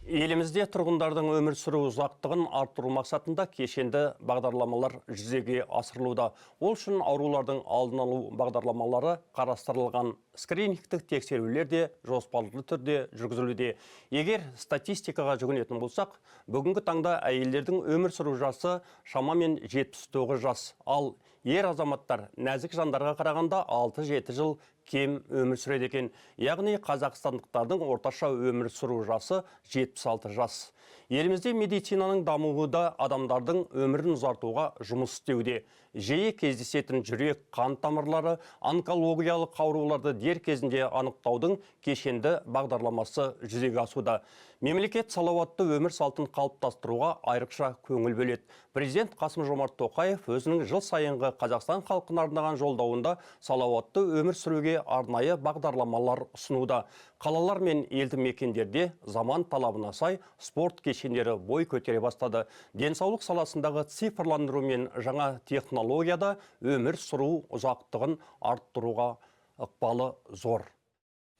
Елімізде тұрғындардың өмір сүру ұзақтығын арттыру мақсатында кешенді бағдарламалар жүзеге асырылуда. Ол үшін аурулардың алдын алу бағдарламалары қарастырылған. Скринингтік тексерулер де жоспарлы түрде жүргізілуде. Егер статистикаға жүгінетін болсақ, бүгінгі таңда әйелдердің өмір сүру жасы шамамен 79 жас. Ал ер азаматтар нәзік жандарға қарағанда 6-7 жыл кем өмір сүреді екен. Яғни қазақстандықтардың орташа өмір сүру жасы 76 жас. Елімізде медицинаның дамуы да адамдардың өмірін ұзартуға жұмыс істеуде. Жиі кездесетін жүрек, қан тамырлары, онкологиялық ауруларды дер кезінде анықтаудың кешенді бағдарламасы жүзеге асуда. Мемлекет салауатты өмір салтын қалыптастыруға айрықша көңіл бөледі. Президент Қасым-Жомарт Тоқаев өзінің жыл сайынғы Қазақстан халқына арнаған жолдауында салауатты өмір сүруге арнайы бағдарламалар ұсынуда. Қалалар мен елді мекендерде заман талабына сай спорт кешендері бой көтере бастады. Денсаулық саласындағы цифрландыру мен жаңа технологияда өмір сүру ұзақтығын арттыруға ықпалы зор.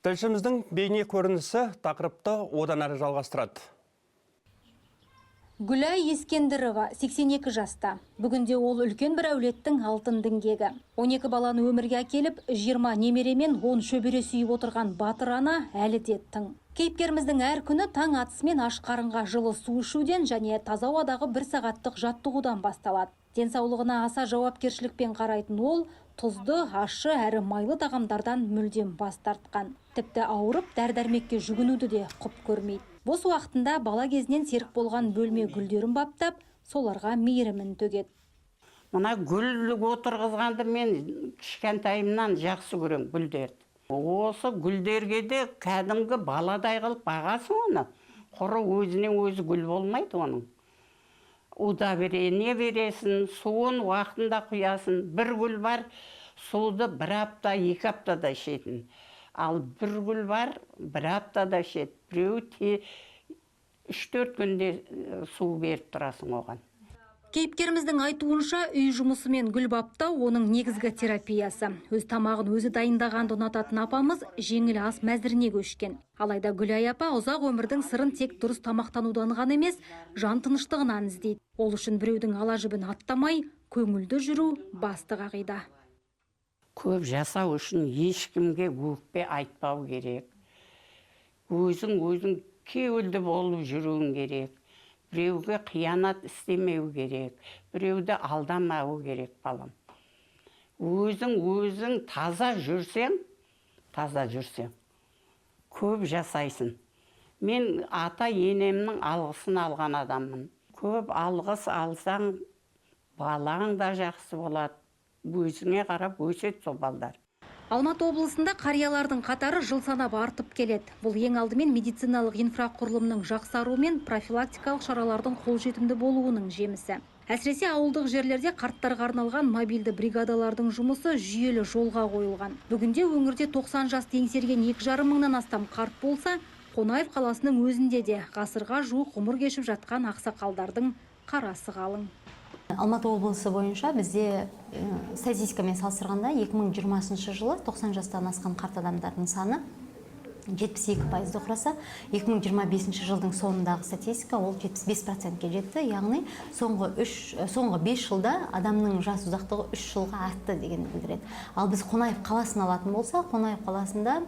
Тілшіміздің бейне көрінісі тақырыпты одан әрі жалғастырады. Гүлай Ескендірова 82 жаста. Бүгінде ол үлкен бір әулеттің алтын діңгегі. 12 баланы өмірге әкеліп, 20 немеремен 10 шөбере сүйіп отырған батыр ана әлі де тың. Кейіпкеріміздің әр күні таң атысымен аш қарынға жылы су ішуден және таза ауадағы 1 сағаттық жаттығудан басталады. Денсаулығына аса жауапкершілікпен қарайтын ол, тұзды, ащы әрі майлы тағамдардан мүлдем бас тартқан. Тіпті ауырып дәрі-дәрмекке жүгінуді де құп көрмейді. Бос уақытында бала кезінен серік болған бөлме гүлдерін баптап, соларға мейірімін төгеді. Мына гүл отырғызғанды мен кішкентайымнан жақсы көрем гүлдерді. Осы гүлдерге де кәдімгі баладай қылып бағасың оны. Құры өзінен өзі гүл болмайды оның. Удобрение бересің, суын уақытында құясың. Бір гүл бар, суды 1 апта, 2 аптада ішетін. Ал бір гүл бар, 1 аптада ішеді. Біреуі 3-4 күнде су беріп тұрасың оған. Кейіпкеріміздің айтуынша үй жұмысымен гүл баптау оның негізгі терапиясы. Өз тамағын өзі дайындағанды ұнататын апамыз жеңіл ас мәзіріне көшкен. Алайда Гүлай апа ұзақ өмірдің сырын тек дұрыс тамақтанудан ғана емес, жан тыныштығынан іздейді. Ол үшін біреудің ала жібін аттамай, көңілді жүру басты қағида. Көп жасау үшін ешкімге өкпе айтпау керек. Өзің кеуілді болып жүруің керек. Біреуге қиянат істемеу керек. Біреуді алдамау керек, балам. Өзің таза жүрсең, көп жасайсың. Мен ата-енемнің алғысын алған адаммын. Көп алғыс алсаң, балаң да жақсы болады. Өзіңе қарап өсет сол балдар. Алматы облысында қариялардың қатары жыл санап артып келеді. Бұл ең алдымен медициналық инфрақұрылымның жақсаруы мен профилактикалық шаралардың қолжетімді болуының жемісі. Әсіресе ауылдық жерлерде қарттарға арналған мобильді бригадалардың жұмысы жүйелі жолға қойылған. Бүгінде өңірде 90 жасты еңсерген 2,5 мыңнан астам қарт болса, Қонаев қаласының өзінде де ғасырға жуық ғұмыр кешіп жатқан ақсақалдардың қарасы қалың. Алматы облысы бойынша бізде статистикамен салыстырғанда 2020 жылы 90 жастан асқан қарт адамдардың саны 72%-ді құраса, 2025 жылдың соңындағы статистика ол 75%-ке жетті. Яғни соңғы 5 жылда адамның жас ұзақтығы 3 жылға артты деген білдіреді. Ал біз Қонаев қаласын алатын болса, Қонаев қаласында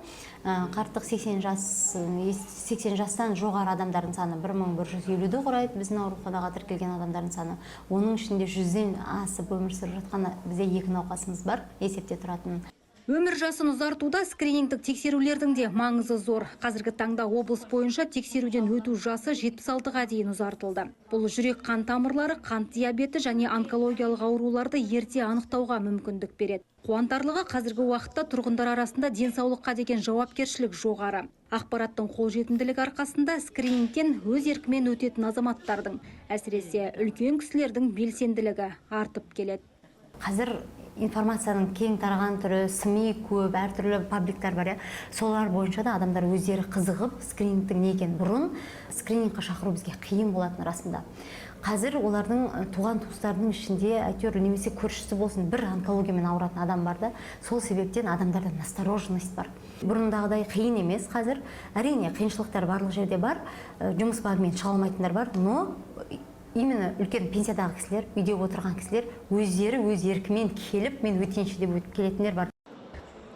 қарттық 80 жастан жоғары адамдардың саны 1150-ді құрайды. Біздің ауруханаға тіркелген адамдардың саны. Оның ішінде 100-ден асып өмір сүріп жатқан бізде 2 науқасымыз бар, есепте тұратын. Өмір жасын ұзартуда скринингтік тексерулердің де маңызы зор. Қазіргі таңда облыс бойынша тексеруден өту жасы 76-ға дейін ұзартылды. Бұл жүрек қан тамырлары, қант диабеті және онкологиялық ауруларды ерте анықтауға мүмкіндік береді. Қуантарлығы қазіргі уақытта тұрғындар арасында денсаулыққа деген жауапкершілік жоғары. Ақпараттың қолжетімділігі арқасында скринингтен өз еркімен өтетін азаматтардың, әсіресе үлкен кісілердің белсенділігі артып келеді. қазір информацияның кең тараған түрі, СМИ көп, әртүрлі пабликтар бар, солар бойынша да адамдар өздері қызығып, скринингтің не екенін бұрын скринингқа шақыру бізге қиын болатын расында. Қазір олардың туған туыстарының ішінде әйтеуір немесе көршісі болсын бір онкологиямен ауыратын адам бар да, сол себептен адамдарда настороженность бар. Бұрындағыдай қиын емес қазір. Әрине қиыншылықтар барлық жерде бар, жұмыс бабымен шыға алмайтындар бар, но именно үлкен пенсиядағы кісілер, үйде отырған кісілер өздері өз еркімен келіп, мен өтенші деп келетіндер бар.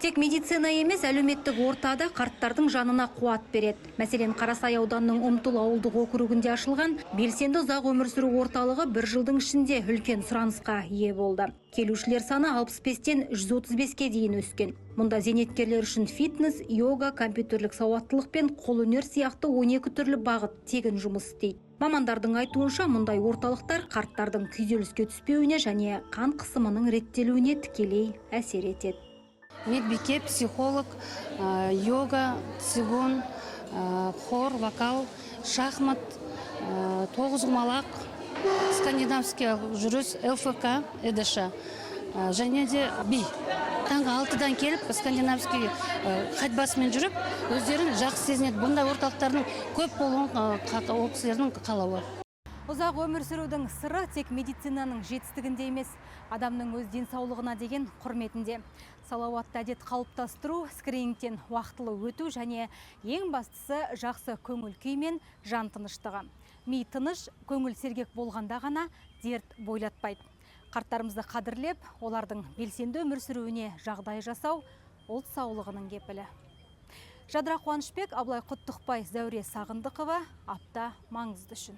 Тек медицина емес, әлеуметтік ортада қарттардың жанына қуат береді. Мәселен, Қарасай ауданының Ұмтыл ауылдық округінде ашылған белсенді ұзақ өмір сүру орталығы бір жылдың ішінде үлкен сұранысқа ие болды. Келушілер саны 65-тен 135-ке дейін өскен. Мұнда зейнеткерлер үшін фитнес, йога, компьютерлік сауаттылық пен қолөнер сияқты 12 түрлі бағыт тегін жұмыс істейді. Мамандардың айтуынша, мұндай орталықтар қарттардың күйзеліске түспеуіне және қан қысымының реттелуіне тікелей әсер етеді. Медбике, психолог, йога, цигун, хор, вокал, шахмат, тоғызқұмалақ, скандинавский жүріс, ЛФК, ЭДШ, және де би. Таңғы 6-дан келіп, скандинавский ходьбасымен жүріп, өздерін жақсы сезінеді. Бұндай орталықтардың көп болуын ол кісілердің қалауы. Ұзақ өмір сүрудің сыры тек медицинаның жетістігінде емес, адамның өз денсаулығына деген құрметінде. Салауатты әдет қалыптастыру, скринингтен уақытылы өту және ең бастысы жақсы көңіл күй мен жан тыныштығы. Ми тыныш, көңіл сергек болғанда ғана дерт бойлатпайды. Қарттарымызды қадірлеп, олардың белсенді өмір сүруіне жағдай жасау ұлт саулығының кепілі. Жадыра Қуанышбек, Абылай Құттықбай, Зәуре Сағындықова, апта маңызды үшін.